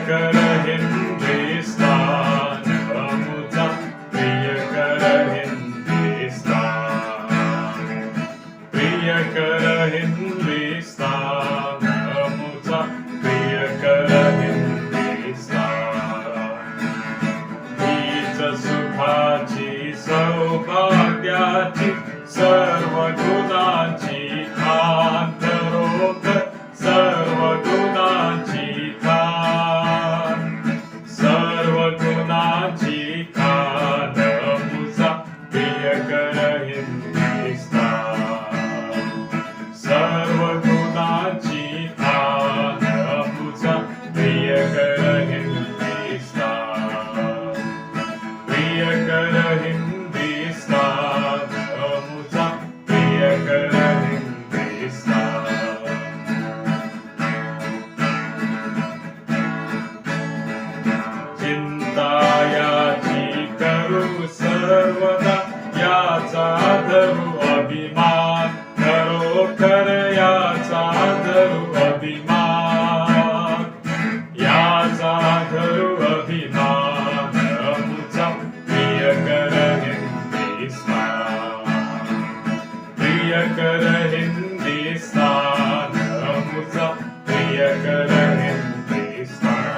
कर हिंदुस्तान अमुचा प्रिय कर हिंदुस्तान प्रिय कर हिंदुस्तान अमुचा प्रिय कर हिंदुस्तान हीच सुखाची सौभाग्याची सर्व गुणाची खान खरोखर सर्व गुणाची खान सर्व गुणाची खान अमुचा प्रिय कर हिंदुस्तान सर्व गुणाची खान अमुचा प्रिय कर हिंदुस्तान प्रिय कर हिंदुस्तान अमुचा प्रिय कर हिंदुस्तान चिंता याची करू सर्वदा याचा धरू अभिमान खरोखर याचा धरू अभिमान याचा धरू अभिमान अमुचा प्रिय कर हिंदुस्तान प्रिय कर हिंदुस्तान अमुचा प्रिय कर हिंदुस्तान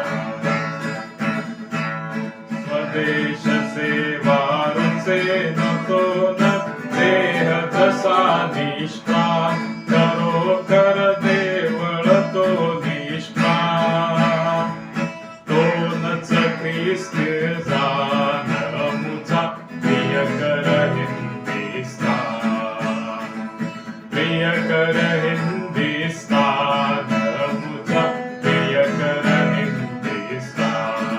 स्वदेश सेवा रुचे नको न देह जसा निष्काम खरोखर देवळ तो निष्काम तोच ख्रिस्त जाण अमुचा प्रिय कर हिंदुस्तान प्रिय कर हिंदुस्तान अमुचा प्रिय कर हिंदुस्तान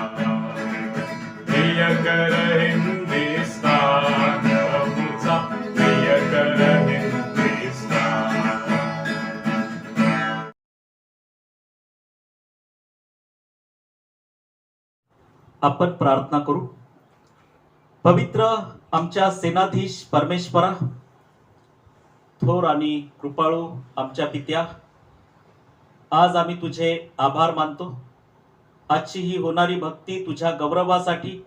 प्रिय कर हिंदुस्तान अमुचा प्रिय कर हिंदुस्तान आपण प्रार्थना करू. पवित्र आमच्या सेनाधीश परमेश्वरा, थोर आणि कृपाळू आमच्या पित्या, आज आम्ही तुझे आभार मानतो. आजची ही होणारी भक्ती तुझ्या गौरवासाठी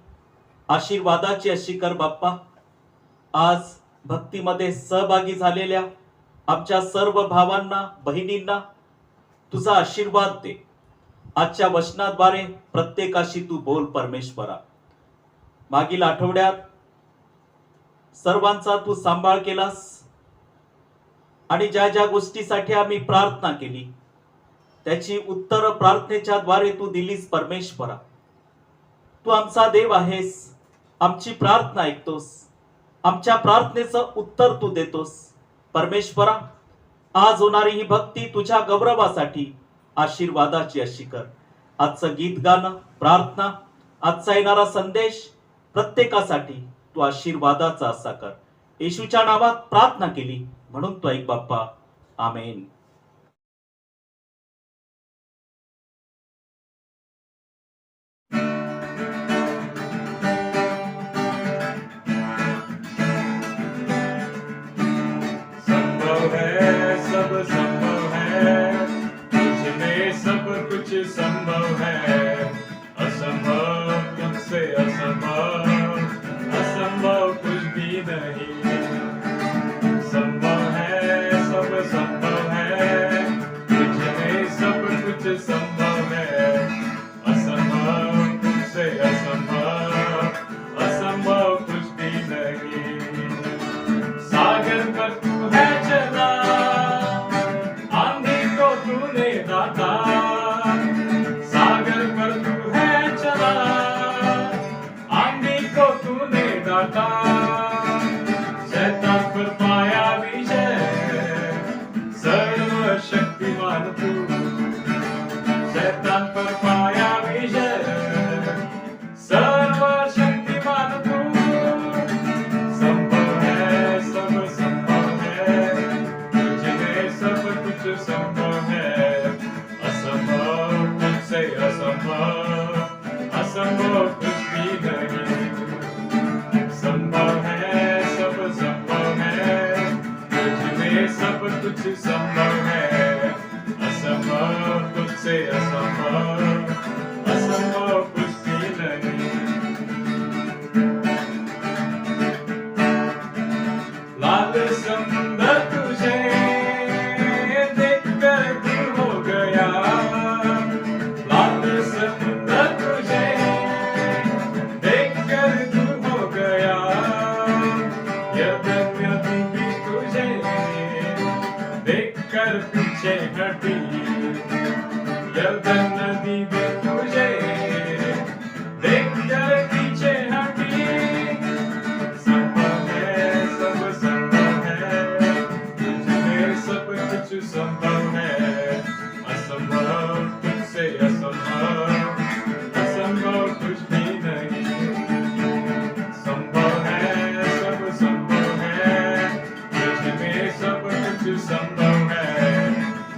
आशीर्वादाची अशी कर बाप्पा. आज भक्तीमध्ये सहभागी झालेल्या आमच्या सर्व भावांना बहिणींना तुझा आशीर्वाद दे. आजच्या वचनाद्वारे प्रत्येकाशी तू बोल परमेश्वरा. मागील आठवड्यात सर्वांचा तू सांभाळ केलास आणि ज्या ज्या गोष्टीसाठी आम्ही प्रार्थना केली त्याची उत्तर प्रार्थनेच्या द्वारे तू दिलीस परमेश्वरा. तू आमचा देव आहेस, आमची प्रार्थना ऐकतोस, आमच्या प्रार्थनेचं उत्तर तू देतोस परमेश्वरा. आज होणारी ही भक्ती तुझ्या गौरवासाठी आशीर्वादाची अशी कर. आजचं गीत गाणं, प्रार्थना, आजचा येणारा संदेश प्रत्येकासाठी तू आशीर्वादाचा असा कर. येशूच्या नावात प्रार्थना केली म्हणून तो ऐक बाप्पा. आमेन. संभव है सब संभव है तुझमें सब कुछ संभव है असंभव तुझसे असंभव असंभव कुछ भी नहीं संभव है सब संभव है तुझमें सब कुछ संभव है असंभव तुझसे असंभव असंभव कुछ भी नहीं सागर पर तू है चला आंधी को तूने दाता सागर पर तू है चला आंधी को तूने दाता शैतान पर पाया विजय सर्व शक्तिमान तू शैतान पर पाया विजय सर्व शक्तिमान तू संभव है सब संभव है तुझमें सब कुछ संभव है असंभव तुझसे असंभव असंभव कुछ भी नहीं संभव है सब संभव है तुझमें सब कुछ संभव है असंभव तुझसे असंभव असंभव पीछे हटी, यर्दन नदी भी तुझे देखकर पीछे हटी। संभव है, सब संभव है, तुझमें सब कुछ संभव है। असंभव तुझसे असंभव, असंभव कुछ भी नहीं। संभव है, सब संभव है, तुझमें सब कुछ संभव है।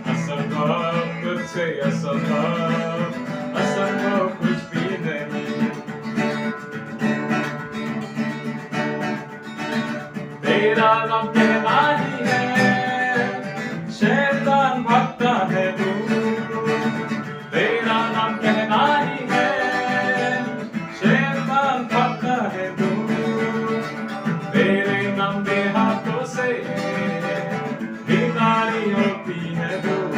असंभव तुझसे असंभव, असंभव कुछ भी नहीं। तेरा नाम कहना ही है, शैतान भागता है दूर। तेरा नाम कहना ही है, शैतान भागता है दूर। तेरे नाम के हाथों से बीमारी होती है दूर।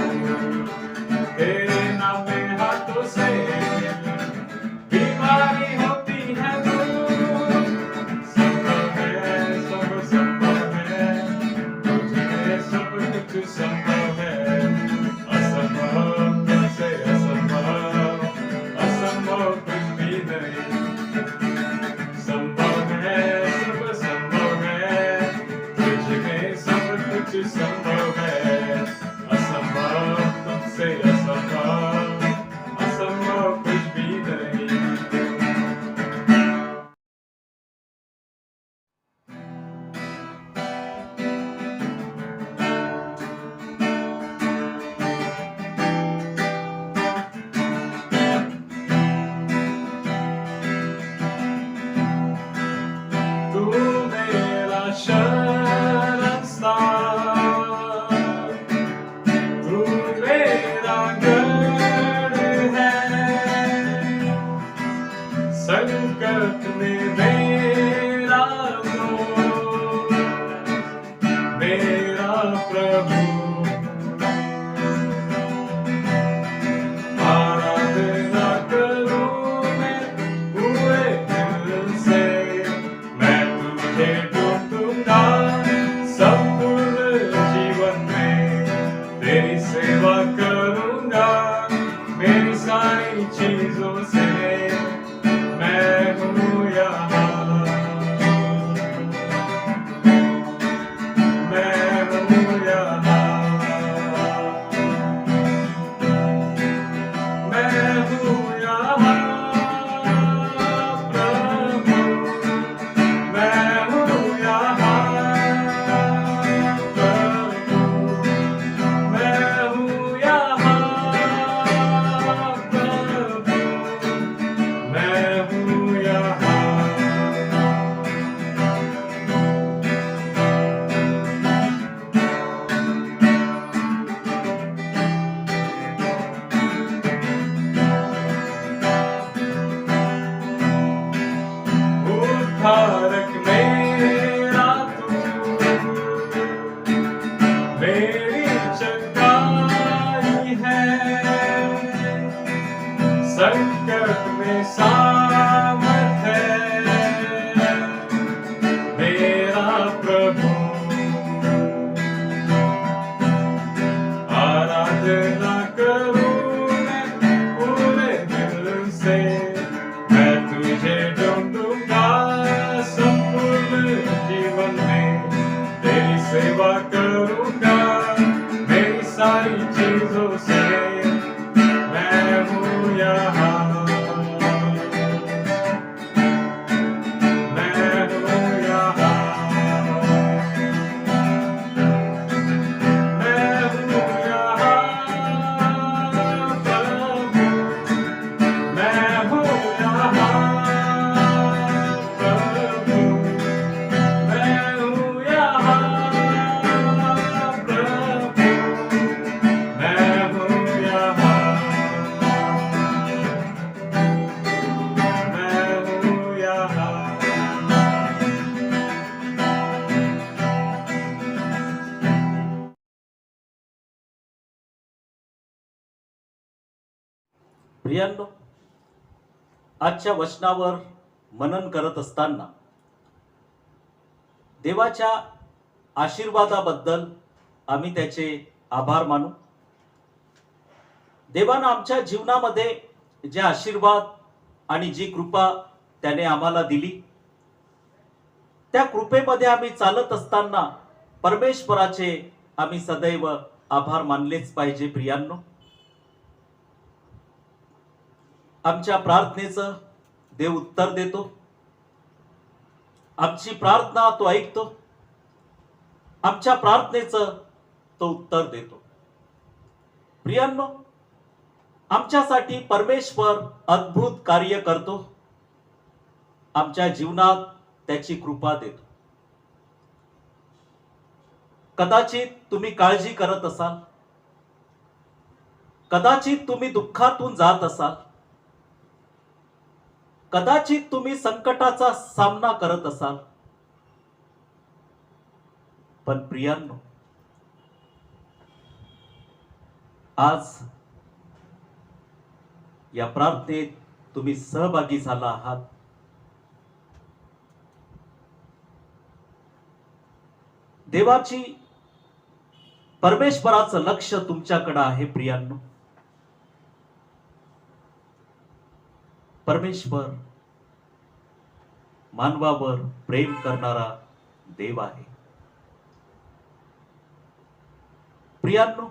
तेरे नाम के हाथों से बीमारी होती है दूर। संभव है, सब संभव है, तुझमें सब कुछ संभव है। असंभव तुझसे असंभव, असंभव कुछ भी नहीं। संभव है, सब संभव है, तुझमें सब कुछ संभव है। असंभव तुझसे असंभव, असंभव कुछ भी नहीं। तू मेरा शरणस्थान, तू मेरा गढ़ है। संकट में मेरा दोस्त, मेरा प्रभु। आराधना करूं मैं पूरे दिल से, मैं तुझे ढूंढूंगा संपूर्ण जीवन में। तेरी सेवा करूंगा मेरी सारी चीजों से। मैं हूँ यहाँ, मैं हूँ यहाँ, मैं हूँ यहाँ प्रभु। मैं हूँ यहाँ प्रभु, मैं हूँ यहाँ प्रभु, मैं हूँ यहाँ। उद्धारक मेरा तू, मेरी चंगाई है। संकट में सामर्थ है मेरा प्रभु। आराधना करूं मैं पूरे दिल से, मैं तुझे ढूंढूंगा संपूर्ण जीवन में। तेरी सेवा करूंगा मेरी सारी चीजों से। मैं हूँ यहाँ, मैं हूँ यहाँ, मैं हूँ यहाँ प्रभु। मैं हूँ यहाँ प्रभु, मैं हूँ यहाँ प्रभु, मैं हूँ यहाँ, मैं हूँ यहाँ। प्रियांनो, आजच्या वचनावर मनन करत असताना देवाच्या आशीर्वादाबद्दल आम्ही त्याचे आभार मानू. देवानं आमच्या जीवनामध्ये जे आशीर्वाद आणि जी कृपा त्याने आम्हाला दिली, त्या कृपेमध्ये आम्ही चालत असताना परमेश्वराचे आम्ही सदैव आभार मानलेच पाहिजे. प्रियांनो, आमच्या प्रार्थनेचं देव उत्तर देतो. आमची प्रार्थना तो ऐकतो. आमच्या प्रार्थनेचं तो उत्तर देतो. प्रियांनो, आमच्यासाठी परमेश्वर अद्भुत कार्य करतो. आमच्या जीवनात त्याची कृपा देतो. कदाचित तुम्ही काळजी करत असाल, कदाचित तुम्ही दुःखातून जात असाल, कदाचित तुम्ही संकटाचा सामना करत असाल, पण प्रियांनो, आज या प्रार्थनेत तुम्ही सहभागी झाला आहात. देवाची परमेश्वराचं लक्ष तुमच्याकडे आहे. प्रियांनो, परमेश्वर मानवावर प्रेम करणारा देव आहे. प्रियांनो,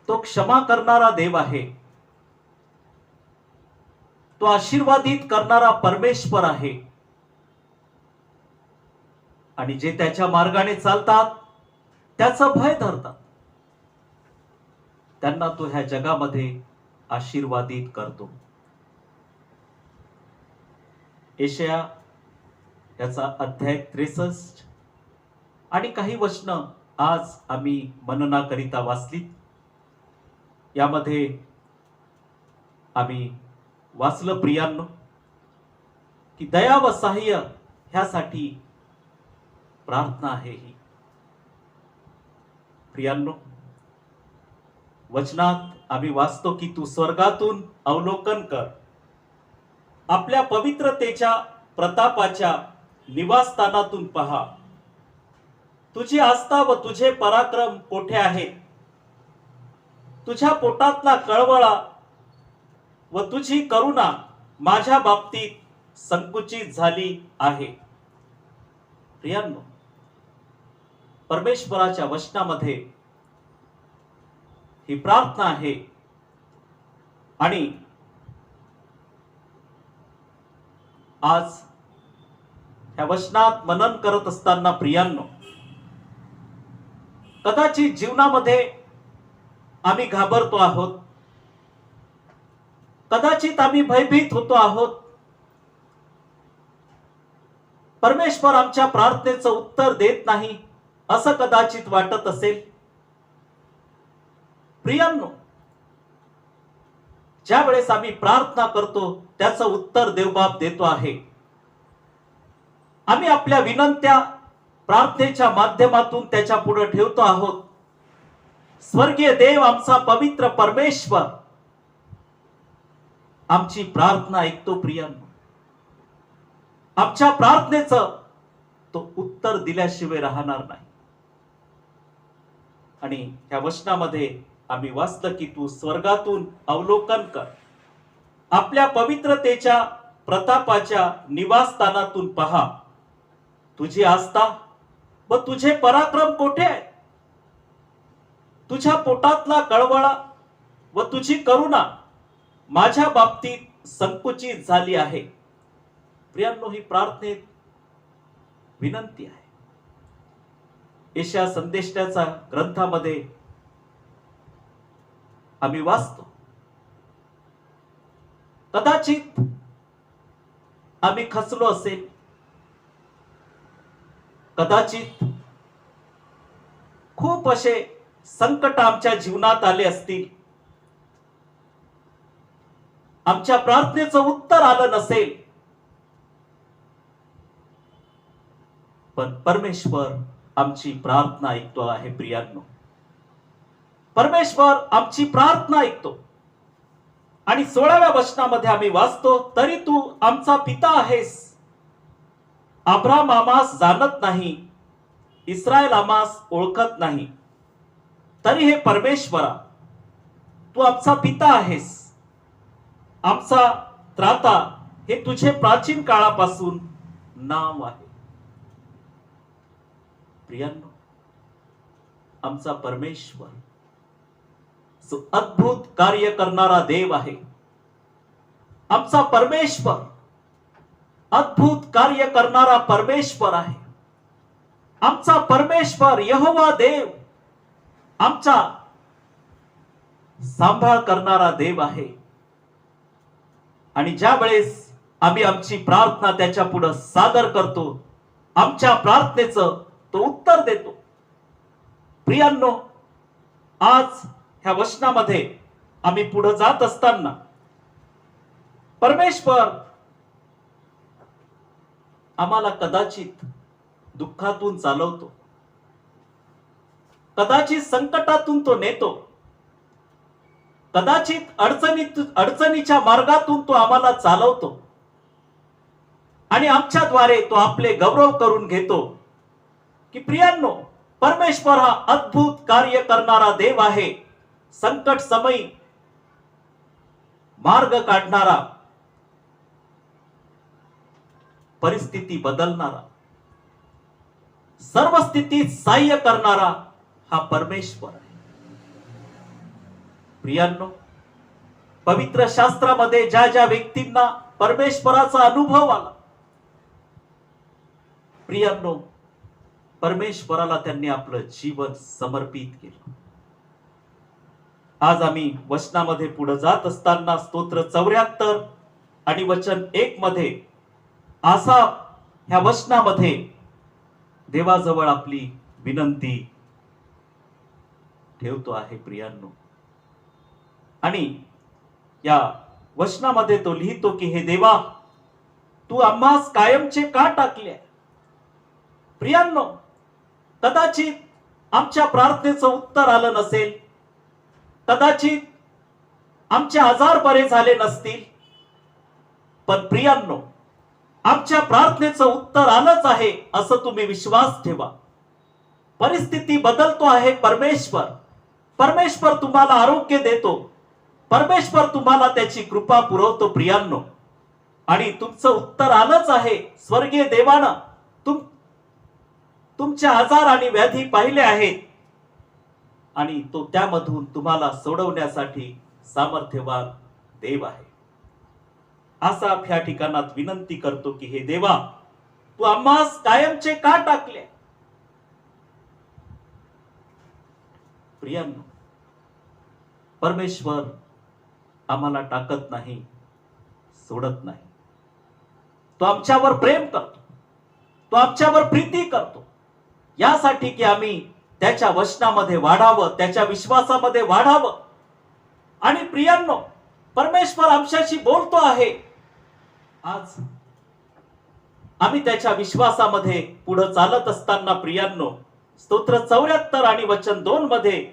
तो क्षमा करणारा देव आहे. तो आशीर्वादित करणारा परमेश्वर आहे. आणि जे त्याच्या मार्गाने चालतात, त्याचं भय धरतात, त्यांना तो ह्या जगामध्ये आशीर्वादित करतो. यशाया याचा अध्याय 63 आणि काही वचनं आज आम्ही मननाकरिता वाचली. यामध्ये आम्ही वाचलं प्रियांनो, की दया व सहाय्य ह्यासाठी प्रार्थना आहे ही. प्रियांनो, वचनात आम्ही वाचतो की तू स्वर्गातून अवलोकन कर, आपल्या पवित्रतेच्या प्रतापाच्या निवासस्थानातून पहा. तुझी आस्था व तुझे पराक्रम कोठे आहेत? तुझ्या पोटातला कळवळा व तुझी करुणा माझ्या बाबतीत संकुचित झाली आहे. प्रियांनो, परमेश्वराच्या वचनामध्ये ही प्रार्थना आहे. आणि आज ह्या वचनात मनन करत असताना प्रियांनो, कदाचित जीवनामध्ये आम्ही घाबरतो आहोत, कदाचित आम्ही भयभीत होतो आहोत. परमेश्वर आमच्या प्रार्थनेचं उत्तर देत नाही असं कदाचित वाटत असेल. प्रियांनो, ज्या वेळेस आम्ही प्रार्थना करतो त्याचं उत्तर देवबाप देतो आहे. आम्ही आपल्या विनंत्या प्रार्थनेच्या माध्यमातून त्याच्या पुढे ठेवतो आहोत. स्वर्गीय देव, आमचा पवित्र परमेश्वर आमची प्रार्थना ऐकतो. प्रियांनो, आमच्या प्रार्थनेचं तो उत्तर दिल्याशिवाय राहणार नाही. आणि ह्या वचनामध्ये आम्ही वाचलं की तू स्वर्गातून अवलोकन कर, आपल्या पवित्रतेच्या प्रतापाच्या निवासस्थानातून पहा. तुझी आस्था व तुझे पराक्रम कोठे आहे? तुझ्या पोटातला कळवळा व तुझी करुणा माझ्या बाबतीत संकुचित झाली आहे. प्रियांनो, ही प्रार्थनेत विनंती आहे. यशाया संदेशाच्या ग्रंथामध्ये आम्ही वाचतो, कदाचित आम्ही खचलो असेल, कदाचित खूप असे संकट आमच्या जीवनात आले असतील, आमच्या प्रार्थनेचं उत्तर आलं नसेल, पण परमेश्वर आमची प्रार्थना ऐकतो आहे. प्रियांनो, परमेश्वर आमची प्रार्थना ऐकतो. आणि 16व्या वचनामध्ये आम्ही वाचतो, तरी तू आमचा पिता आहेस. अब्राम आमास जाणत नाही, इस्रायल आमास ओळखत नाही, तरी हे परमेश्वरा, तू आमचा पिता आहेस, आमचा त्राता हे तुझे प्राचीन काळापासून नाव आहे. प्रियांनो, आमचा परमेश्वर जो अद्भुत कार्य करणारा देव आहे. आमचा परमेश्वर अद्भुत कार्य करणारा परमेश्वर आहे. आमचा परमेश्वर यहोवा देव आमचा सांभाळ करणारा देव आहे. आणि ज्या वेळेस आम्ही आमची प्रार्थना त्याच्या पुढे सादर करतो, आमच्या प्रार्थनेचं तो उत्तर देतो. प्रियांनो, आज ह्या वचनामध्ये आम्ही पुढे जात असताना परमेश्वर आम्हाला कदाचित दुःखातून चालवतो, कदाचित संकटातून तो नेतो, कदाचित अडचणीच्या मार्गातून तो आम्हाला चालवतो आणि आमच्याद्वारे तो आपले गौरव करून घेतो. की प्रियांनो, परमेश्वर हा अद्भुत कार्य करणारा देव आहे. संकट समयी मार्ग काढणारा, परिस्थिती बदलणारा, सर्व स्थितीत सहाय्य करणारा हा परमेश्वर आहे. प्रियांनो, पवित्र शास्त्रामध्ये ज्या ज्या व्यक्तींना परमेश्वराचा अनुभव आला, प्रियांनो, परमेश्वराला त्यांनी आपलं जीवन समर्पित केलं. आज आम्ही वचनामध्ये पुढे जात असताना स्तोत्र 74 आणि वचन 1 मध्ये आसाफ ह्या वचनामध्ये देवाजवळ आपली विनंती ठेवतो आहे. प्रियांनो, आणि या वचनामध्ये तो लिहितो की हे देवा, तू आम्हास कायमचे का टाकले. प्रियांनो, कदाचित आमच्या प्रार्थनेचं उत्तर आलं नसेल, कदाचित आमचे आजार बरे झाले नसतील, पण प्रियांनो, आमच्या प्रार्थनेचं उत्तर आलंच आहे असं तुम्ही विश्वास ठेवा. परिस्थिती बदलतो आहे परमेश्वर. परमेश्वर तुम्हाला आरोग्य देतो, परमेश्वर तुम्हाला त्याची कृपा पुरवतो. प्रियांनो, आणि तुमचं उत्तर आलंच आहे. स्वर्गीय देवानं तुमचे आजार आणि व्याधी पाहिले आहेत आणि तो त्यामधून तुम्हाला सोडवण्यासाठी सामर्थ्यवान देव आहे. आसाफ ह्या ठिकाणात विनंती करतो की हे देवा, तू आम्हास कायमचे का टाकले. प्रियांनो, परमेश्वर आम्हाला टाकत नाही, सोडत नाही. तो आमच्यावर प्रेम करतो, तो आमच्यावर प्रीती करतो, यासाठी की आम्ही त्याच्या वचनामध्ये वाढावं, त्याच्या विश्वासामध्ये वाढावं. आणि प्रियांनो, परमेश्वर आमच्याशी बोलतो आहे. आज आम्ही त्याच्या विश्वासामध्ये पुढे चालत असताना प्रियांनो, स्तोत्र 74 आणि वचन 2 मध्ये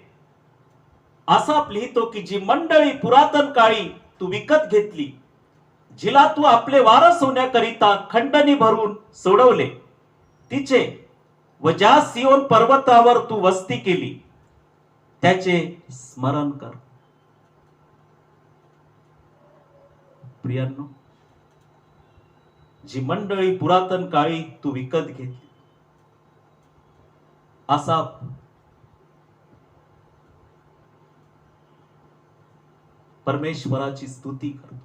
आसाफ लिहितो की जी मंडळी पुरातन काळी तू विकत घेतली, जिला तू आपले वारस होण्याकरिता खंडणी भरून सोडवले, तिचे व ज्या सियोन पर्वतावर तू वस्ती केली त्याचे स्मरण कर. प्रियांनो, जी मंडळी पुरातन काळी तू विकत घेतली, आसाफ परमेश्वराची स्तुती करतो,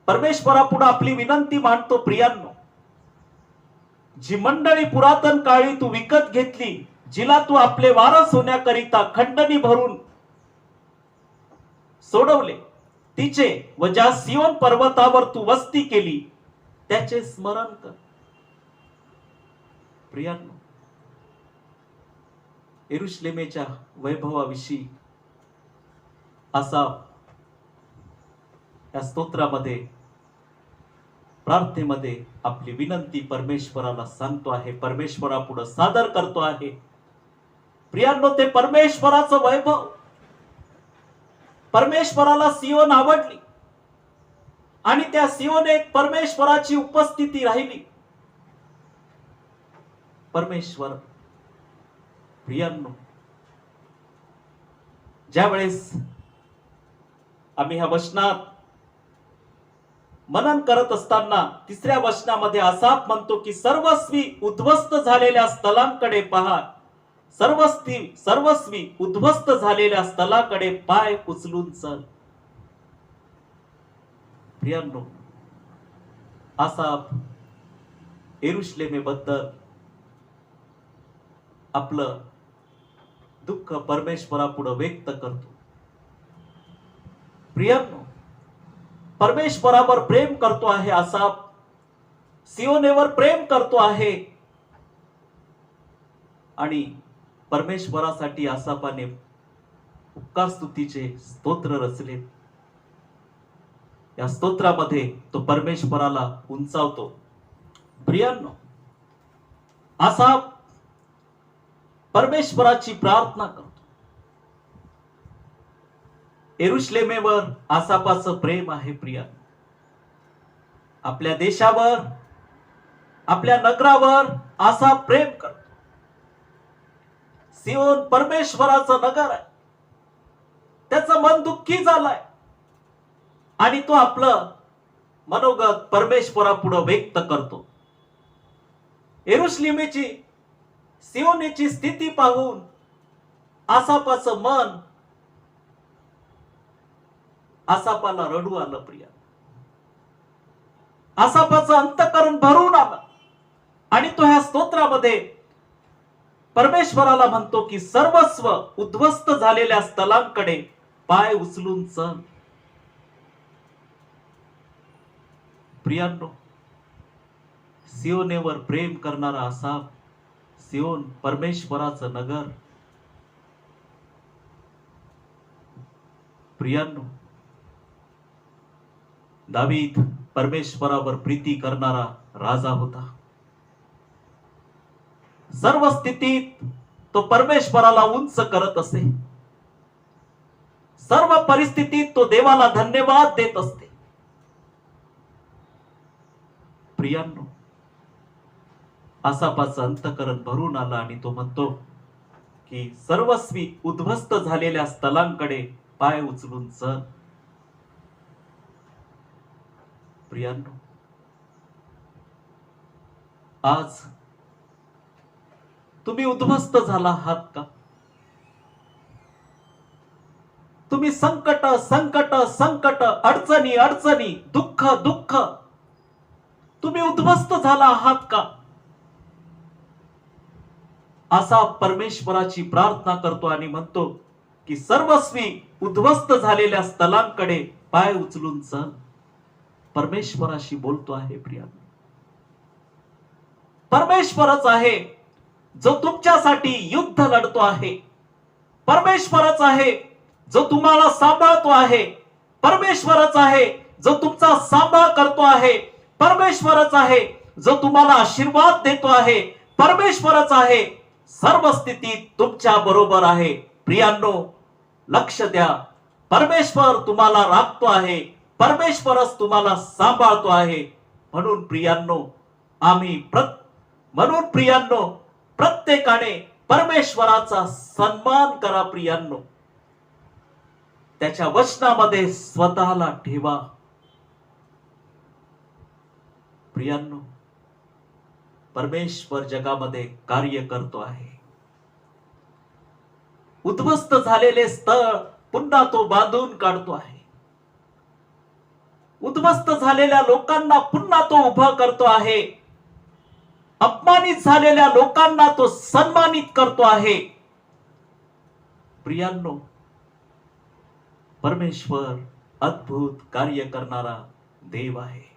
परमेश्वरापुढे आपली विनंती मांडतो. प्रियांनो, जी मंडळी पुरातन काळी तू विकत घेतली, जिला तू आपले वारस होण्याकरिता खंडणी भरून सोडवले, तिचे व ज्या सियोन पर्वतावर तू वस्ती केली त्याचे स्मरण कर. प्रियांनो, यरुशलेमेच्या वैभवाविषयी आसाफ या स्तोत्रामध्ये, प्रार्थनेमध्ये आपली विनंती परमेश्वराला सांगतो आहे, परमेश्वरापुढे सादर करतो आहे. प्रियांनो, ते परमेश्वराचं वैभव, परमेश्वराला सियोन आवडली आणि त्या सियोनेत परमेश्वराची उपस्थिती राहिली. परमेश्वर, प्रियांनो, ज्या वेळेस आम्ही ह्या वचनात मनन करत असताना तिसऱ्या वचनामध्ये असा म्हणतो की सर्वस्वी उद्ध्वस्त झालेल्या स्थलांकडे पहा, सर्वस्वी उद्ध्वस्त झालेल्या स्थलाकडे पाय उचलून चल. प्रियांनो, आसाप यरुशलेमेबद्दल आपलं दुःख परमेश्वरापुढे व्यक्त करतो. प्रियांनो, परमेश्वरावर प्रेम करतो आहे आसाप, सियोनेवर प्रेम करतो आहे आणि परमेश्वरासाठी आसापाने उपकार स्तुतीचे स्तोत्र रचले. या स्तोत्रामध्ये तो परमेश्वराला उंचावतो. प्रियांनो, आसाप परमेश्वराची प्रार्थना करतो. यरुशलेमेवर आसापाचं प्रेम आहे. प्रिया, आपल्या देशावर, आपल्या नगरावर आसाप प्रेम करतो. सियोन परमेश्वराचं नगर आहे. त्याचं मन दुःखी झालंय आणि तो आपलं मनोगत परमेश्वरापुढे व्यक्त करतो. यरुशलेमेची, सियोनीची स्थिती पाहून आसापाचं मन, आसापाला रडू आलं. प्रिया, आसापाचं अंतःकरण भरून आलं आणि तो ह्या स्तोत्रामध्ये परमेश्वराला म्हणतो की सर्वस्व उद्ध्वस्त झालेल्या स्थलांकडे पाय उचलून चल. प्रियांनो, सियोनेवर प्रेम करणारा आसाप, सियोन परमेश्वराचं नगर. प्रियांनो, दावीद परमेश्वरावर प्रीती करणारा राजा होता. सर्व स्थितीत तो परमेश्वराला उंच करत असे. सर्व परिस्थितीत तो देवाला धन्यवाद देत असते. प्रियांनो, आसापाचं अंतःकरण भरून आलं आणि तो म्हणतो की सर्वस्वी उद्ध्वस्त झालेल्या स्थलांकडे पाय उचलून चल. प्रियांनो, आज तुम्ही उद्ध्वस्त झाला आहात का? तुम्ही संकट संकट संकट, अडचणी अडचणी, दुःख दुःख, तुम्ही उद्ध्वस्त झाला आहात का? असा परमेश्वराची प्रार्थना करतो आणि म्हणतो की सर्वस्वी उद्ध्वस्त झालेल्या स्थलांकडे पाय उचलून चल. परमेश्वराशी बोलतो आहे. प्रिया, परमेश्वरच आहे जो तुमच्यासाठी युद्ध लढतो आहे. परमेश्वरच आहे जो तुम्हाला सांभाळतो आहे. परमेश्वरच आहे जो तुमचा सांभाळ करतो आहे. परमेश्वरच आहे जो तुम्हाला आशीर्वाद देतो आहे. परमेश्वरच आहे सर्व स्थितीत तुमच्या बरोबर आहे. प्रियांनो, लक्ष द्या. परमेश्वर तुम्हाला राखतो आहे. परमेश्वरच तुम्हाला सांभाळतो आहे. म्हणून प्रियांनो, प्रत्येकाने परमेश्वराचा सन्मान करा. प्रियांनो, त्याच्या वचनामध्ये स्वतःला ठेवा. प्रियांनो, परमेश्वर जगामध्ये कार्य करतो आहे. उद्ध्वस्त झालेले स्थळ पुन्हा तो बांधून काढतो आहे. उद्ध्वस्त झालेल्या लोकांना पुन्हा तो उभं करतो आहे. अपमानित झालेल्या लोकांना तो सन्मानित करतो आहे. प्रियांनो, परमेश्वर अद्भुत कार्य करणारा देव आहे.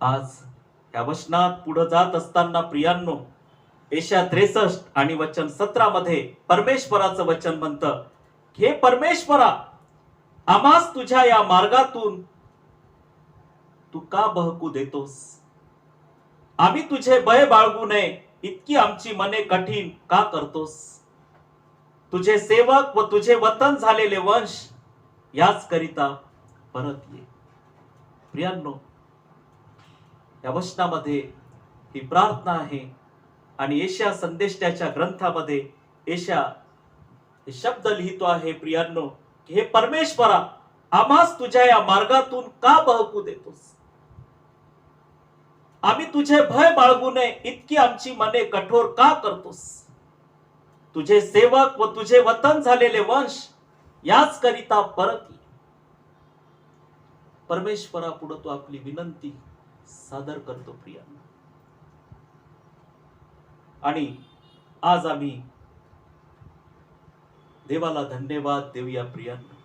आज या वचनात पुढे जात असताना प्रियांनो, यशाया 63 आणि वचन 17 मध्ये परमेश्वराचं वचन म्हणतं, हे परमेश्वरा, आम्हास तुझ्या या मार्गातून तू का बहकू देतोस? आम्ही तुझे भय बाळगू नये इतकी आमची मने कठीण का करतोस? तुझे सेवक व तुझे वतन झालेले वंश याच करिता परत ये. प्रियांनो, या वचनामध्ये ही प्रार्थना आहे आणि यशाया संदेष्टाच्या ग्रंथामध्ये यशाया हे शब्द लिहितो आहे प्रियांनो, की हे परमेश्वरा, आम्हास तुझ्या या मार्गातून का बहकू देतोस? आम्ही तुझे भय बाळगू नये इतकी आमची मने कठोर का करतोस? तुझे सेवक व तुझे वतन झालेले वंश याच करिता परत ये. परमेश्वरा पुढे तो आपली विनंती सादर करतो प्रियांनो. आणि आज आम्ही देवाला धन्यवाद देऊया प्रियांनो.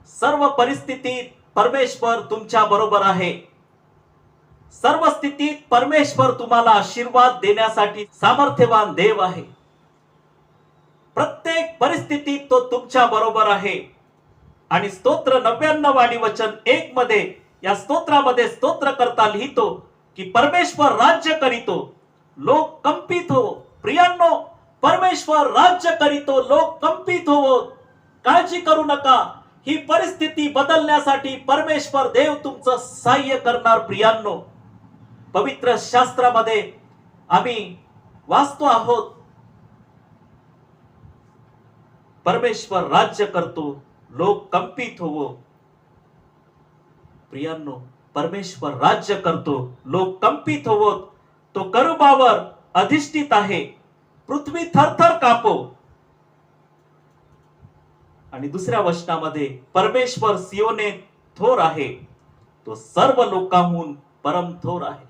सर्व परिस्थितीत परमेश्वर तुमच्या बरोबर आहे. सर्व स्थितीत परमेश्वर तुम्हाला आशीर्वाद देण्यासाठी सामर्थ्यवान देव आहे. प्रत्येक परिस्थितीत तो तुमच्या बरोबर आहे. आणि स्तोत्र 99 आणि वचन 1 मध्ये, या स्तोत्रामध्ये स्तोत्रकर्ता लिहितो की परमेश्वर राज्य करीतो, लोक कंपित हो. प्रियांनो, परमेश्वर राज्य करीतो, लोक कंपित हो. काळजी करू नका. ही परिस्थिती बदलण्यासाठी परमेश्वर देव तुमचं सहाय्य करणार. प्रियांनो, पवित्र शास्त्रामध्ये आम्ही वाचतो आहोत, परमेश्वर राज्य करतो, लोक कंपित हो. प्रियांनो, परमेश्वर राज्य करतो, लोक कंपित हो. तो करुबावर अधिष्ठित आहे, पृथ्वी थरथर कापो. आणि दुसऱ्या वचनामध्ये परमेश्वर सियोने थोर आहे, तो सर्व लोकांहून परम थोर आहे.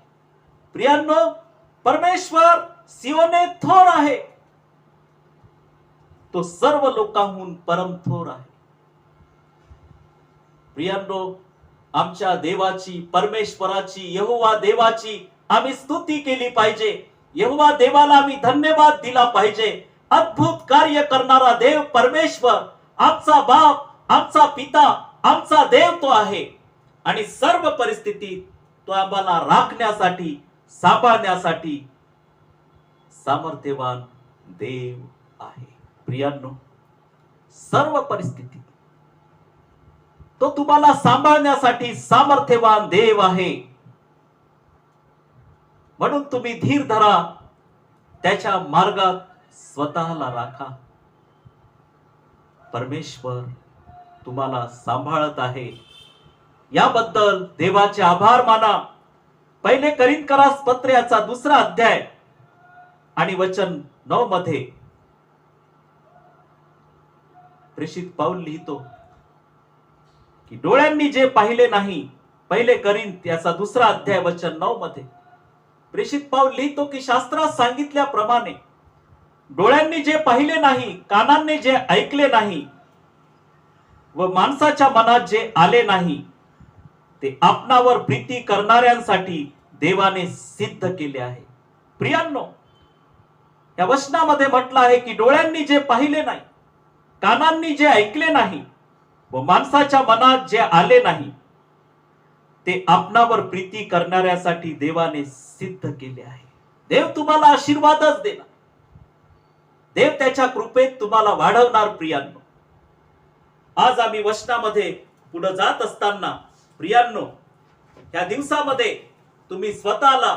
प्रियांनो, परमेश्वर सियोने थोर आहे, तो सर्व लोकांहून परम थोर आहे. प्रियांनो, आमच्या देवाची, परमेश्वराची, यहोवा देवाची आम्ही स्तुती केली पाहिजे. यहोवा देवाला आम्ही धन्यवाद दिला पाहिजे. अद्भुत कार्य करणारा देव परमेश्वर, आमचा बाप, आमचा पिता, आमचा देव तो आहे. आणि सर्व परिस्थितीत तो आम्हाला राखण्यासाठी, सांभाळण्यासाठी सामर्थ्यवान देव आहे. प्रियांनो, सर्व परिस्थितीत तो तुम्हाला सांभाळण्यासाठी सामर्थ्यवान देव आहे. म्हणून तुम्ही धीर धरा, त्याच्या मार्गात स्वतःला राखा. परमेश्वर तुम्हाला सांभाळत आहे, याबद्दल देवाचे आभार माना. पहिले करिंथकरास पत्र याचा 2 अध्याय आणि वचन 9 मध्ये प्रेषित पाऊल लिहितो की डोळ्यांनी जे पाहिले नाही, पहिले करिंथ याचा 2 अध्याय वचन 9 मध्ये प्रेषित पाऊल लिहितो की शास्त्रात सांगितल्याप्रमाणे डोळ्यांनी जे पाहिले नाही, कानांनी जे ऐकले नाही व माणसाच्या मनात जे आले नाही, ते आपणावर प्रीती करणाऱ्यांसाठी देवाने सिद्ध केले आहे. प्रियांनो, या वचनामध्ये म्हटलं आहे की डोळ्यांनी जे पाहिले नाही, कानांनी जे ऐकले नाही व माणसाच्या मनात जे आले नाही, ते आपणावर प्रीती करणाऱ्यासाठी देवाने सिद्ध केले आहे. देव तुम्हाला आशीर्वादच देणार. देव त्याच्या कृपेत तुम्हाला वाढवणार. प्रियांनो, आज आम्ही वचनामध्ये पुढे जात असताना प्रियांनो, या दिवसामध्ये तुम्ही स्वतःला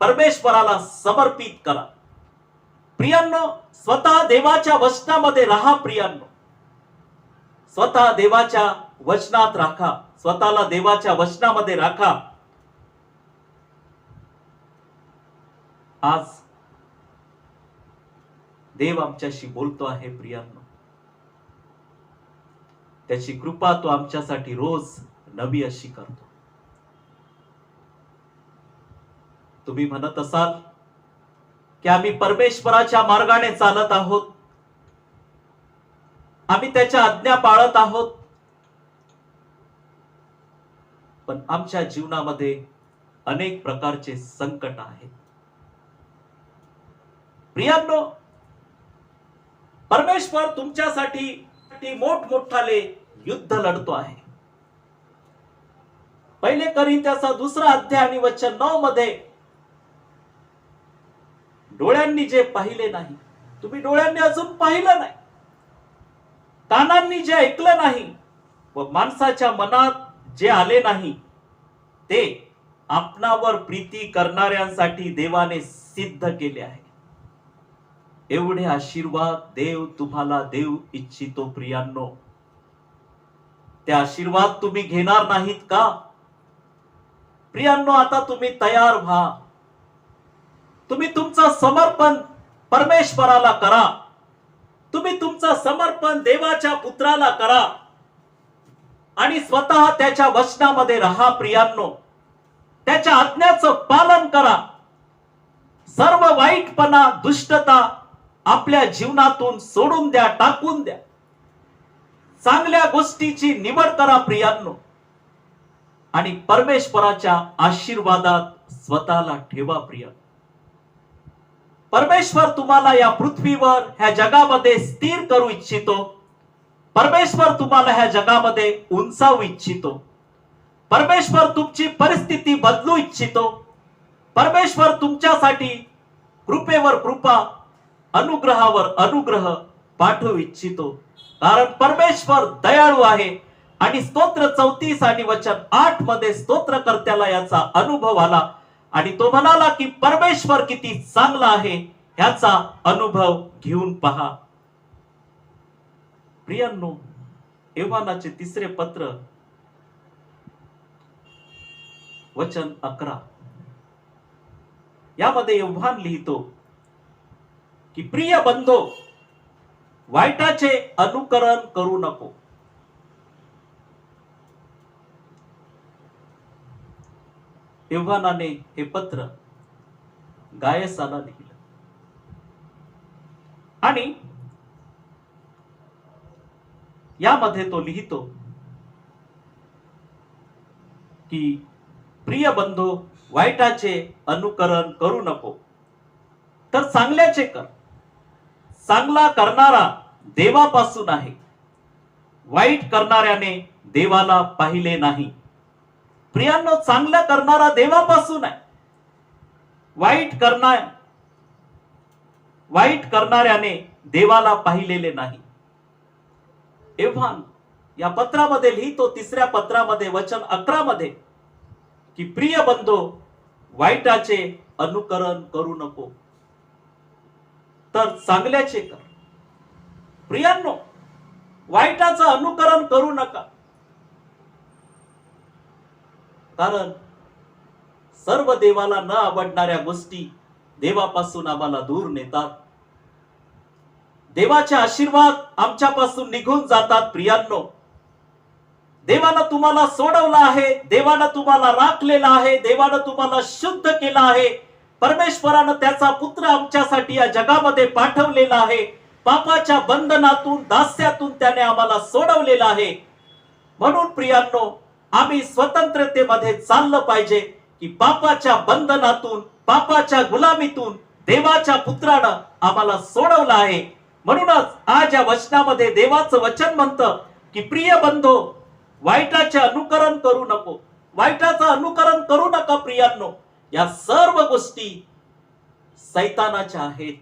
परमेश्वराला समर्पित करा. प्रियांनो, स्वतः देवाच्या वचनामध्ये राहा. प्रियांनो, स्वतः देवाच्या वचनात राखा, स्वतःला देवाच्या वचनामध्ये राखा. आज देव आमच्याशी बोलतो आहे. प्रियांनो, त्याची कृपा तो आमच्यासाठी रोज नवी अशी करतो. तुम्ही म्हणत असाल की आम्ही परमेश्वराच्या मार्गाने चालत आहोत, आम्ही त्याच्या आज्ञा पाळत आहोत, पण आमच्या जीवनामध्ये अनेक प्रकारचे संकट आहेत. प्रियांनो, परमेश्वर तुमच्यासाठी मोठमोठाले युद्ध लढतो आहे. पहिले करिंथ्याचा 2 अध्याय आणि वचन 9 मध्ये डोळ्यांनी जे पाहिले नाही, तुम्ही डोळ्यांनी अजून पाहिलं नाही, कानांनी जे ऐकलं नाही व माणसाच्या मनात जे आले नाही, ते आपणावर प्रीती करणाऱ्यांसाठी देवाने सिद्ध केले आहे. एवढे आशीर्वाद देव तुम्हाला देऊ इच्छितो प्रियांनो. ते आशीर्वाद तुम्ही घेणार नाहीत का? प्रियांनो, आता तुम्ही तयार व्हा. तुम्ही तुमचं समर्पण परमेश्वराला करा. तुम्ही तुमचं समर्पण देवाच्या पुत्राला करा आणि स्वतः त्याच्या वचनामध्ये राहा प्रियांनो. त्याच्या आज्ञाचं पालन करा. सर्व वाईटपणा, दुष्टता आपल्या जीवनातून सोडून द्या, टाकून द्या. चांगल्या गोष्टीची निवड करा प्रियांनो आणि परमेश्वराच्या आशीर्वादात स्वतःला ठेवा प्रियांनो. परमेश्वर तुम्हाला या पृथ्वीवर, ह्या जगामध्ये स्थिर करू इच्छितो. परमेश्वर तुम्हाला ह्या जगामध्ये उंचावू इच्छितो. परमेश्वर तुमची परिस्थिती बदलू इच्छितो. परमेश्वर तुमच्यासाठी कृपेवर कृपा, अनुग्रहावर अनुग्रह पाठवू इच्छितो. कारण परमेश्वर दयाळू आहे. आणि स्तोत्र 34 आणि वचन 8 मध्ये स्तोत्रकर्त्याला याचा अनुभव आला आणि तो म्हणाला की परमेश्वर किती चांगला आहे ह्याचा अनुभव घेऊन पहा. प्रियांनो, योहानाचे 3 पत्र वचन 11 यामध्ये योहान लिहितो की प्रिय बंधो, वाईटाचे अनुकरण करू नको. योहानाने हे पत्र गायसाला लिहिलं आणि यामध्ये तो लिहितो की प्रिय बंधू, वाईटाचे अनुकरण करू नको, तर चांगल्याचे कर. चांगला करणारा देवापासून आहे. वाईट करणाऱ्याने देवाला पाहिले नाही. प्रियांनो, चांगलं करणारा देवापासून आहे. वाईट करणाऱ्याने देवाला पाहिलेले नाही. योहान या पत्रामध्ये लिहितो, 3 पत्रामध्ये वचन 11 मध्ये की प्रिय बंधो, वाईटाचे अनुकरण करू नको, तर चांगल्याचे कर. प्रियांनो, वाईटाचं अनुकरण करू नका. कारण सर्व देवाला न आवडणाऱ्या गोष्टी देवापासून आम्हाला दूर नेतात. देवाचे आशीर्वाद आमच्यापासून निघून जातात. प्रियांनो, देवानं तुम्हाला सोडवलं आहे. देवानं तुम्हाला राखलेलं आहे. देवानं तुम्हाला शुद्ध केलं आहे. परमेश्वरानं त्याचा पुत्र आमच्यासाठी या जगामध्ये पाठवलेला आहे. पापाच्या बंधनातून, दास्यातून त्याने आम्हाला सोडवलेलं आहे. म्हणून प्रियांनो, आम्ही स्वतंत्रतेमध्ये चाललं पाहिजे की पापाच्या बंधनातून, पापाच्या गुलामीतून देवाच्या पुत्रानं आम्हाला सोडवलं आहे. म्हणूनच आज या वचनामध्ये देवाचं वचन म्हणतं की प्रिय बंधो, वाईटाचे अनुकरण करू नको. वाईटाचं अनुकरण करू नका प्रियांनो. या सर्व गोष्टी सैतानाच्या आहेत.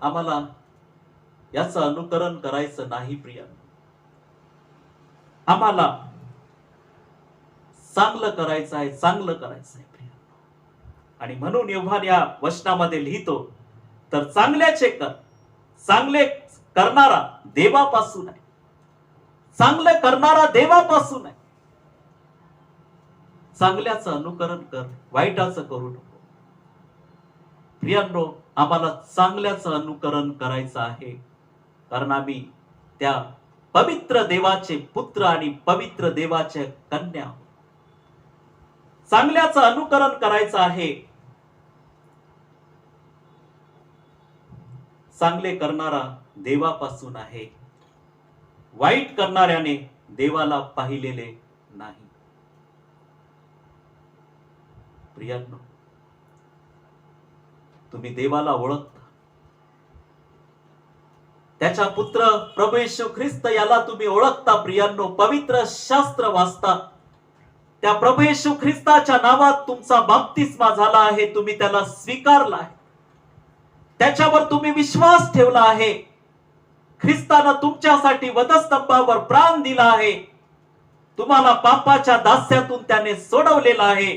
आम्हाला याचं अनुकरण करायचं नाही प्रियांनो. आम्हाला चांगलं करायचं आहे, चांगलं करायचं आहे प्रियांनो. आणि म्हणून योहान या वचनामध्ये लिहितो, तर चांगल्याचे कर. चांगले करणारा देवापासून आहे. चांगले करणारा देवापासून आहे. चांगल्याचं अनुकरण कर, वाईटाचं करू नको. प्रियांनो, आम्हाला चांगल्याचं अनुकरण करायचं आहे. कारण आम्ही त्या पवित्र देवाचे पुत्र आणि पवित्र देवाचे कन्या. चांगल्याचं अनुकरण करायचं आहे. चांगले करणारा देवापासून आहे. वाईट करणाऱ्याने देवाला पाहिलेले नाही. प्रियांनो, तुम्ही देवाला ओळखता. त्याचा पुत्र प्रभू येशू ख्रिस्त याला तुम्ही ओळखता. प्रियांनो, पवित्र शास्त्र वाचता. त्या प्रभू येशू ख्रिस्ताच्या नावात तुमचा बाप्तिस्मा झाला आहे. तुम्ही त्याला स्वीकारला आहे. त्याच्यावर तुम्ही विश्वास ठेवला आहे. ख्रिस्तानं तुमच्यासाठी वधस्तंभावर प्राण दिला आहे. तुम्हाला पापाच्या दास्यातून त्याने सोडवलेला आहे.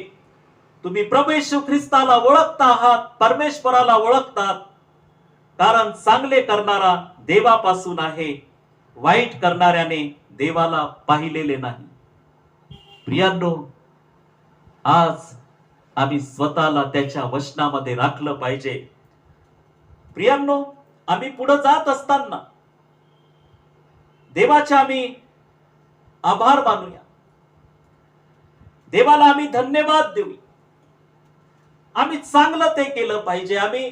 तुम्ही प्रभू येशू ख्रिस्ताला ओळखता आहात, परमेश्वराला ओळखतात. कारण चांगले करणारा देवापासून आहे, वाईट करणाऱ्याने देवाला पाहिलेले नाही. प्रियांनो, आज आम्ही स्वतःला त्याच्या वचनामध्ये राखलं पाहिजे. प्रियांनो, आम्ही पुढे जात असताना देवाचे आम्ही आभार मानूया, देवाला आम्ही धन्यवाद देऊ. आम्ही चांगलं ते केलं पाहिजे. आम्ही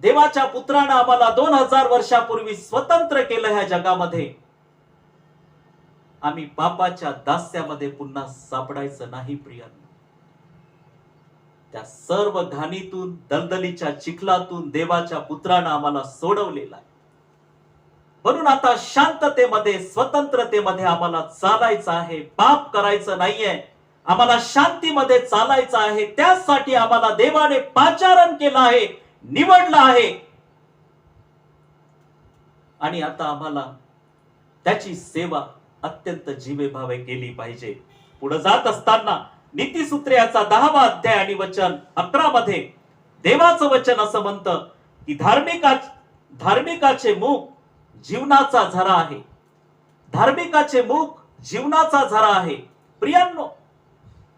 देवाच्या पुत्रानं आम्हाला 2000 वर्षापूर्वी स्वतंत्र केलं ह्या जगामध्ये. आम्ही पापाच्या दास्यामध्ये पुन्हा सापडायचं नाही. प्रियांनो, त्या सर्व घाणीतून, दलदलीच्या चिखलातून देवाच्या पुत्रानं आम्हाला सोडवलेला आहे. म्हणून आता शांततेमध्ये, स्वतंत्रतेमध्ये आम्हाला चालायचं आहे. पाप करायचं नाहीये, आम्हाला शांतीमध्ये चालायचं आहे. त्यासाठी आम्हाला देवाने पाचारण केलं आहे, निवडलं आहे. आणि आता आम्हाला त्याची सेवा अत्यंत जीवेभावे केली पाहिजे. पुढे जात असताना नीतिसूत्रे याचा 10वा अध्याय आणि वचन 11 मध्ये देवाचं वचन असं म्हणतं की धार्मिकाचे मुख जीवनाचा झरा आहे. धार्मिकाचे मुख जीवनाचा झरा आहे. प्रियांनो,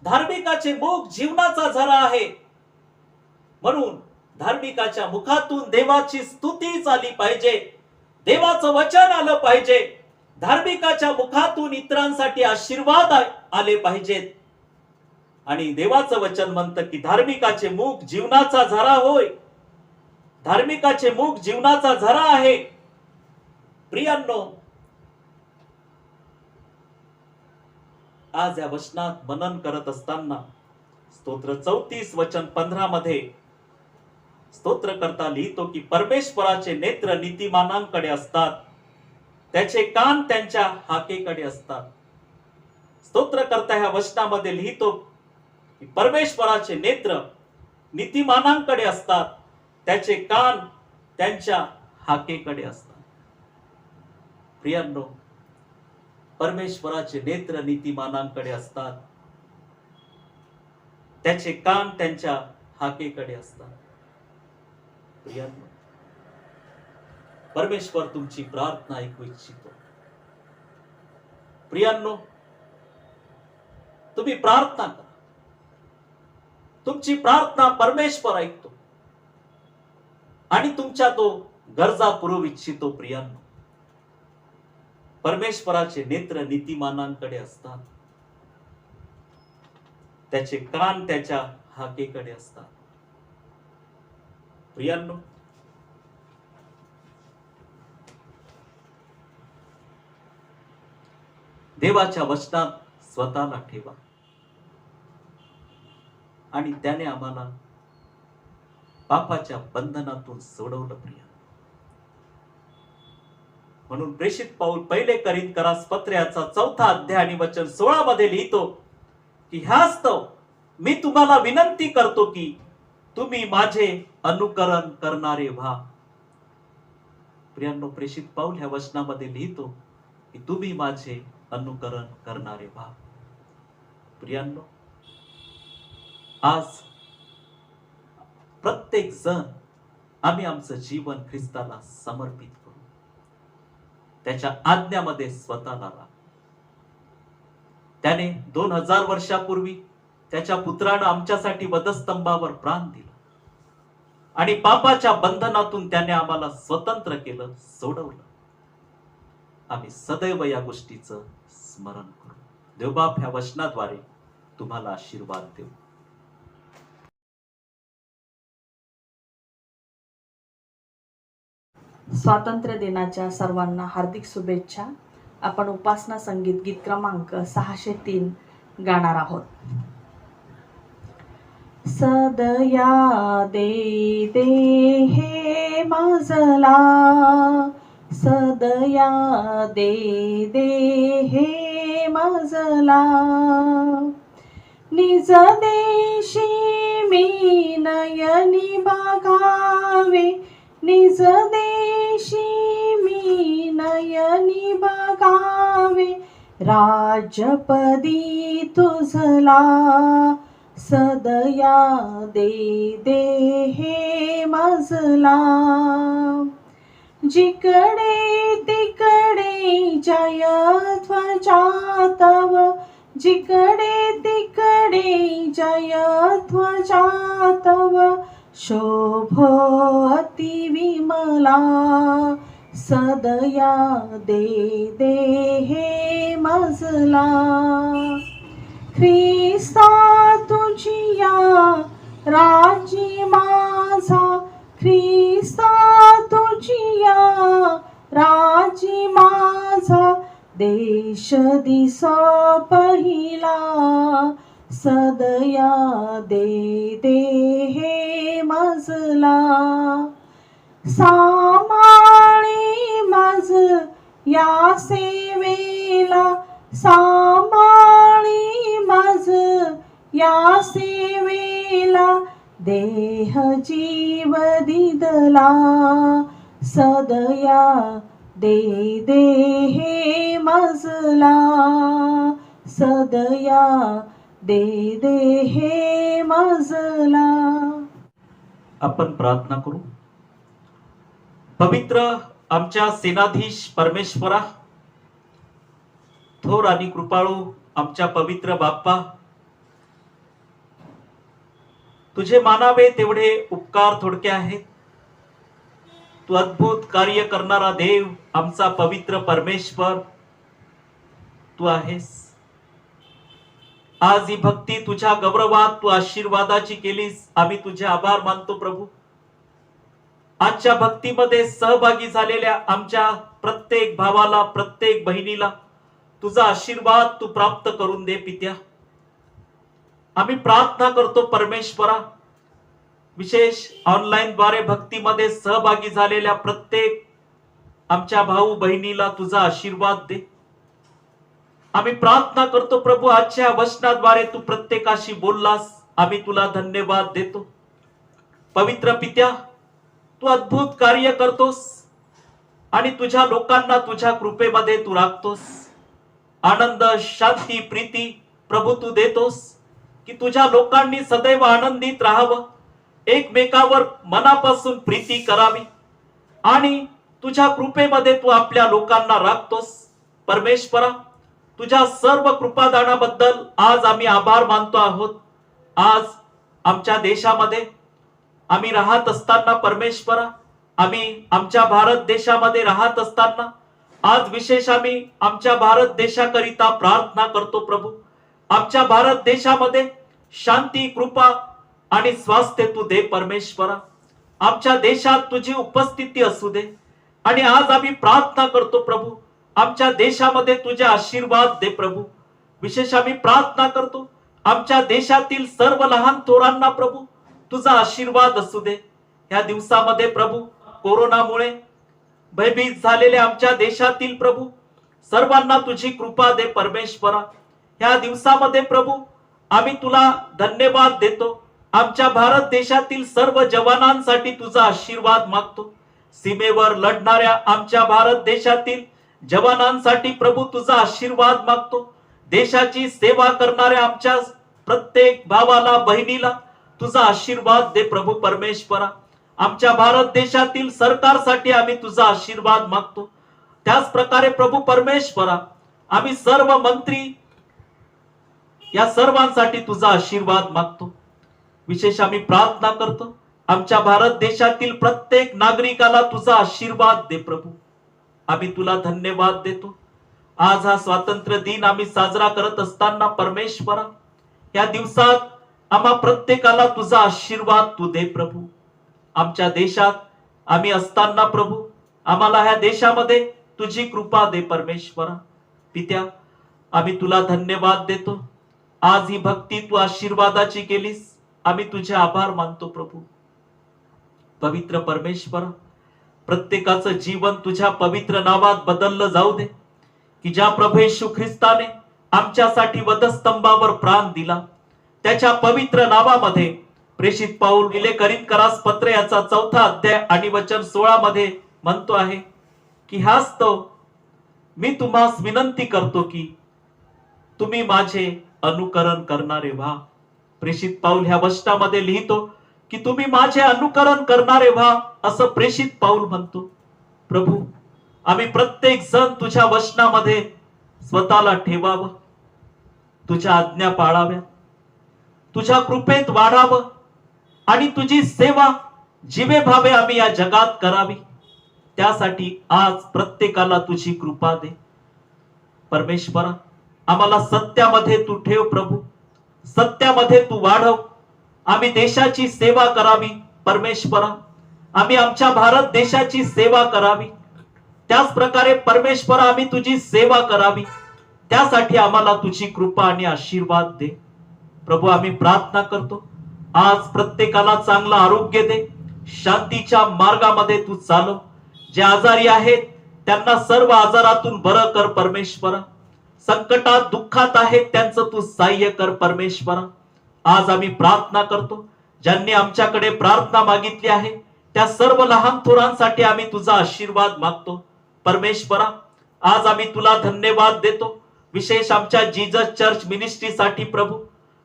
धार्मिकाचे मुख जीवनाचा झरा आहे. म्हणून धार्मिकाच्या मुखातून देवाची स्तुती आली पाहिजे, देवाचं वचन आलं पाहिजे. धार्मिकाच्या मुखातून इतरांसाठी आशीर्वाद आले पाहिजेत. आणि देवाचं वचन म्हणतं की धार्मिकाचे मुख जीवनाचा झरा होय. धार्मिकाचे मुख जीवनाचा झरा आहे. प्रियांनो, आज या वचनात मनन करत असताना स्तोत्र 34 वचन 15 मध्ये स्तोत्रकर्ता लिहितो की परमेश्वराचे नेत्र नीतिमानांकडे असतात, त्याचे कान त्यांच्या हाकेकडे असतात. स्तोत्रकर्ता ह्या वचनामध्ये लिहितो की परमेश्वराचे नेत्र नीतिमानांकडे असतात, त्याचे कान त्यांच्या हाकेकडे असतात. प्रियांनो, परमेश्वराचे नेत्र नीतिमानांकडे असतात, त्याचे कान त्यांच्या हाकेकडे असतात. प्रियांनो, परमेश्वर तुमची प्रार्थना ऐकू इच्छितो. प्रियांनो, तुम्ही प्रार्थना करा. तुमची प्रार्थना परमेश्वर ऐकतो आणि तुमच्या तो गरजा पुरवू इच्छितो. प्रियांनो, परमेश्वराचे नेत्र नीतिमानांकडे असतात, त्याचे कान त्याच्या हाकेकडे असतात. प्रियांनो, देवाच्या वचनात स्वतःला ठेवा आणि त्याने आम्हाला पापाच्या बंधनातून सोडवलं. प्रिय, म्हणून प्रेषित पाऊल 1 कोरिंथकरास पत्र याचा 4था अध्याय आणि वचन 16 मध्ये लिहितो की ह्यास्तव मी तुम्हाला विनंती करतो की तुम्ही माझे अनुकरण करणारे व्हा. प्रियांनो, प्रेषित पाऊल ह्या वचनामध्ये लिहितो की तुम्ही माझे अनुकरण करणारे व्हा. प्रियांनो, आज प्रत्येक जण आम्ही आमचं जीवन ख्रिस्ताला समर्पित करू, त्याच्या आज्ञामध्ये स्वतःला राहा. त्याने 2000 वर्षापूर्वी त्याच्या पुत्रानं आमच्यासाठी वधस्तंभावर प्राण दिला आणि पापाच्या बंधनातून त्याने आम्हाला स्वतंत्र केलं, सोडवलं. आम्ही सदैव या गोष्टीचं स्मरण करू. देवबाप ह्या वचनाद्वारे तुम्हाला आशीर्वाद देऊ. स्वातंत्र्य दिनाच्या सर्वांना हार्दिक शुभेच्छा. आपण उपासना संगीत गीत क्रमांक 603 गाणार आहोत. सदया दे दे हे माझला, सदया दे दे हे माझला, निज देशी मी नयनी बघावे, निज देशी मी नयनी बघावे, राजपदी तुझला, सदया दे दे हे माझला. जिकडे तिकडे जय ध्वजा तव, जिकडे तिकडे जय ध्वजा तव, शोभो अति विमला सदया दे दे हे मजला. ख्रिस्ता तुझिया राजी माझा, ख्रिस्ता तुझिया राजी माझा, देश दिसो पहिला सदया दे दे हे मजला. सांभाळी मज या सेवेला, सांभाळी मज या सेवेला, देह जीव दिदला सदया दे दे हे मजला, सदया दे दे हे मजला. आपण प्रार्थना करू. पवित्र आमच्या सेनाधीश परमेश्वरा, थोर आणि कृपाळू आमच्या पवित्र बाप्पा, तुझे मानावे तेवढे उपकार थोडके आहेत. तू अद्भुत कार्य करणारा देव, आमचा पवित्र परमेश्वर तू आहेस. आज ही भक्ती तुझ्या गौरवात तू आशीर्वादाची केलीस, आम्ही तुझे आभार मानतो प्रभू. आजच्या भक्तीमध्ये सहभागी झालेल्या आमच्या प्रत्येक भावाला, प्रत्येक बहिणीला तुझा आशीर्वाद तू प्राप्त करून दे पित्या. आम्ही प्रार्थना करतो परमेश्वरा, विशेष ऑनलाईन द्वारे भक्तीमध्ये सहभागी झालेल्या प्रत्येक आमच्या भाऊ बहिणीला तुझा आशीर्वाद दे. आम्ही प्रार्थना करतो प्रभू, आजच्या वचनाद्वारे तू प्रत्येकाशी बोललास, आम्ही तुला धन्यवाद देतो. पवित्र पित्या, तू अद्भुत कार्य करतोस आणि तुझ्या लोकांना तुझ्या कृपेमध्ये तू राखतोस. आनंद, शांती, प्रीती प्रभू तू देतोस की तुझ्या लोकांनी सदैव आनंदित राहावं, एकमेकावर मनापासून प्रीती करावी आणि तुझ्या कृपेमध्ये तू आपल्या लोकांना राखतोस. परमेश्वरा, तुझ्या सर्व कृपादानाबद्दल आज आम्ही आभार मानतो आहोत. आज आमच्या देशामध्ये आम्ही राहत असताना परमेश्वरा, आम्ही आमच्या भारत देशामध्ये राहत असताना आज विशेष आम्ही आमच्या भारत देशाकरिता प्रार्थना करतो प्रभू. आमच्या भारत देशामध्ये शांती, कृपा आणि स्वास्थ्य तू दे परमेश्वरा. आमच्या देशात तुझी उपस्थिती असू दे आणि आज आम्ही प्रार्थना करतो प्रभू, आमच्या देशामध्ये तुझे आशीर्वाद दे प्रभू. विशेष आम्ही प्रार्थना करतो आमच्या देशातील सर्व लहान थोरांना प्रभू तुझा आशीर्वाद असू दे. या दिवसामध्ये प्रभू, कोरोनामुळे भयभीत झालेल्या आमच्या देशातील प्रभू सर्वांना तुझी कृपा दे परमेश्वरा. या दिवसामध्ये प्रभू आम्ही तुला धन्यवाद देतो. आमच्या भारत देशातील सर्व जवानांसाठी तुझा आशीर्वाद मागतो. सीमेवर लढणाऱ्या आमच्या भारत देशातील जवानांसाठी प्रभू तुझा आशीर्वाद मागतो. देशाची सेवा करणाऱ्या आमच्या प्रत्येक भावाला, बहिणीला तुझा आशीर्वाद दे प्रभू परमेश्वरा. आमच्या भारत देशातील सरकारसाठी आम्ही तुझा आशीर्वाद मागतो. त्याच प्रकारे प्रभू परमेश्वरा, आम्ही सर्व मंत्री या सर्वांसाठी तुझा आशीर्वाद मागतो. विशेष आम्ही प्रार्थना करतो आमच्या भारत देशातील प्रत्येक नागरिकाला तुझा आशीर्वाद दे प्रभू. आम्ही तुला धन्यवाद देतो. आज हा स्वातंत्र्य दिन आम्ही साजरा करत असताना परमेश्वरा, या दिवसात आम्हा प्रत्येकाला तुझा आशीर्वाद तू दे प्रभू. आमच्या देशात आम्ही असताना प्रभू, आम्हाला ह्या देशामध्ये तुझी कृपा दे परमेश्वरा. पित्या, आम्ही तुला धन्यवाद देतो. आज ही भक्ती तू आशीर्वादाची केलीस, आम्ही तुझे आभार मानतो प्रभू. पवित्र परमेश्वरा, प्रत्येकाचं जीवन तुझ्या पवित्र नावात बदललं जाऊ दे, की ज्या प्रभू येशू ख्रिस्ताने आमच्यासाठी वधस्तंभावर प्राण दिला, त्याच्या पवित्र नावामध्ये प्रेषित पाऊल लिहिले करिन्थकरास पत्र याचा 4 अध्याय आणि वचन 16 मध्ये म्हणतो आहे की हाच तो मी तुम्हास विनंती करतो की तुम्ही माझे अनुकरण करणारे व्हा. प्रेषित पाऊल ह्या वचनामध्ये लिहितो की तुम्ही माझे अनुकरण करणारे व्हा, असं प्रेषित पाऊल म्हणतो. प्रभू, आम्ही प्रत्येक जण तुझ्या वचनामध्ये स्वतःला ठेवावं, तुझ्या आज्ञा पाळाव्या, तुझ्या कृपेत वाढावं आणि तुझी सेवा जिवे भावे आम्ही या जगात करावी. त्यासाठी आज प्रत्येकाला तुझी कृपा दे परमेश्वरा. आम्हाला सत्यामध्ये तू ठेव प्रभू, सत्यामध्ये तू वाढव. आम्ही देशाची सेवा करावी परमेश्वरा, आम्ही आमच्या भारत देशाची सेवा करावी. त्याच प्रकारे परमेश्वरा आम्ही तुझी सेवा करावी, त्यासाठी आम्हाला तुझी कृपा आणि आशीर्वाद दे प्रभू. आम्ही प्रार्थना करतो, आज प्रत्येकाला चांगलं आरोग्य दे, शांतीच्या मार्गामध्ये तू चालव. जे आजारी आहेत त्यांना सर्व आजारातून बरं कर परमेश्वरा. संकटात दुःखात आहेत त्यांचं तू सहाय्य कर परमेश्वरा. आज आम्ही प्रार्थना करतो, ज्यांनी आमच्याकडे प्रार्थना मागितली आहे त्या सर्व लहान थोरांसाठी आम्ही तुझा आशीर्वाद मागतो परमेश्वरा. आज आम्ही तुला धन्यवाद देतो, विशेष आमच्या जीजस चर्च मिनिस्ट्रीसाठी प्रभू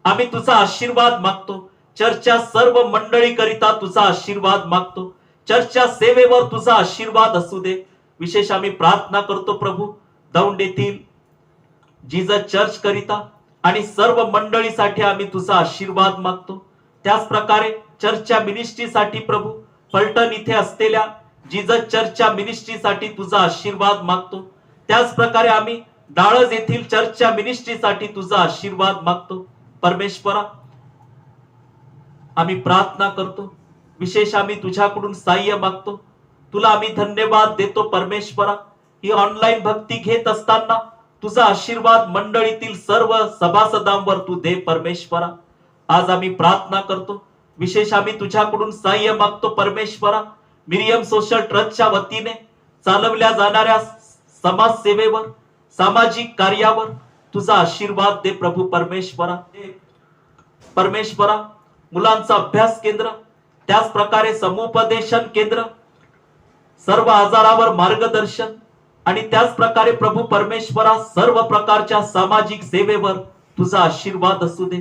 आम्ही तुझा आशीर्वाद मागतो. चर्चच्या सर्व मंडळी करिता तुझा आशीर्वाद मागतो, चर्चच्या सेवेवर तुझा आशीर्वाद असू दे. विशेष आम्ही प्रार्थना करतो प्रभू दौंड येथील जीजस चर्च करिता आणि सर्व मंडळीसाठी आम्ही तुझा आशीर्वाद मागतो. त्याच प्रकारे चर्चच्या मिनिस्ट्रीसाठी प्रभू पलटण इथे असलेल्या जीजस चर्चच्या मिनिस्ट्रीसाठी तुझा आशीर्वाद मागतो. त्याच प्रकारे आम्ही डाळज येथील चर्चच्या मिनिस्ट्रीसाठी तुझा आशीर्वाद मागतो परमेश्वरा. आम्ही प्रार्थना करतो, विशेष आम्ही तुझ्याकडून सहाय्य मागतो. तुला आम्ही धन्यवाद देतो परमेश्वरा. ही ऑनलाईन भक्ती घेत असताना तुझा आशीर्वाद मंडळीतील सर्व सभासदांवर तू दे परमेश्वरा. आज आम्ही प्रार्थना करतो, विशेष आम्ही तुझ्याकडून सहाय्य मागतो परमेश्वरा. मिरियम सोशल ट्रस्टच्या वतीने चालवल्या जाणाऱ्या समाजसेवेवर, सामाजिक कार्यावर तुझा आशीर्वाद दे प्रभू परमेश्वरा. परमेश्वरा, मुलांचा अभ्यास केंद्र, त्याच प्रकारे समुपदेशन केंद्र, सर्व आजारावर मार्गदर्शन आणि त्याच प्रकारे प्रभू परमेश्वरा सर्व प्रकारच्या सामाजिक सेवेवर तुझा आशीर्वाद असू दे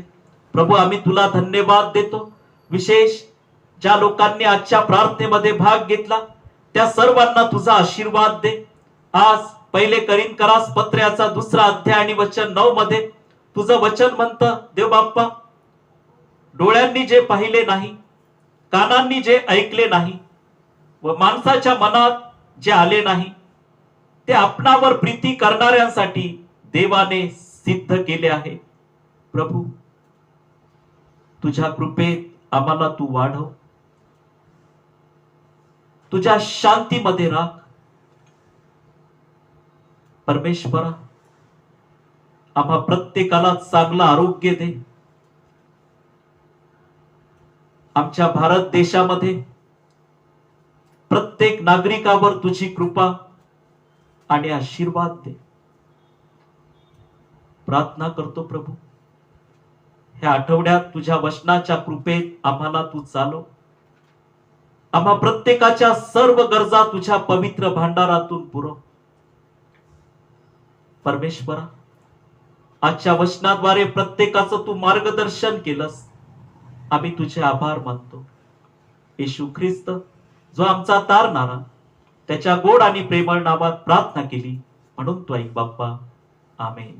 प्रभू. आम्ही तुला धन्यवाद देतो. विशेष ज्या लोकांनी आजच्या प्रार्थनेमध्ये भाग घेतला त्या सर्वांना तुझा आशीर्वाद दे. आज पहिले करिन्थकरास पत्राचा 2 अध्याय आणि वचन 9 मध्ये तुझं वचन म्हणतं, देव बाप्पा, डोळ्यांनी जे पाहिले नाही, कानांनी जे ऐकले नाही व माणसाच्या मनात जे आले नाही, ते आपणावर प्रीती करणाऱ्यांसाठी देवाने सिद्ध केले आहे. प्रभू, तुझ्या कृपेत आम्हाला तू वाढव, तुझ्या शांतीमध्ये राख परमेश्वरा. आम्हा प्रत्येकाला चांगलं आरोग्य दे. आमच्या भारत देशामध्ये प्रत्येक नागरिकावर तुझी कृपा आणि आशीर्वाद दे. प्रार्थना करतो प्रभू, ह्या आठवड्यात तुझ्या वचनाच्या कृपेत आम्हाला तू चालव. आम्हा प्रत्येकाच्या सर्व गरजा तुझ्या पवित्र भांडारातून पुरव परमेश्वरा. आजच्या वचनाद्वारे प्रत्येकाचं तू मार्गदर्शन केलंस, आम्ही तुझे आभार मानतो. येशू ख्रिस्त जो आमचा तारणारा, त्याच्या गोड आणि प्रेमळ नावात प्रार्थना केली म्हणून तू ऐक बाप्पा. आमेन.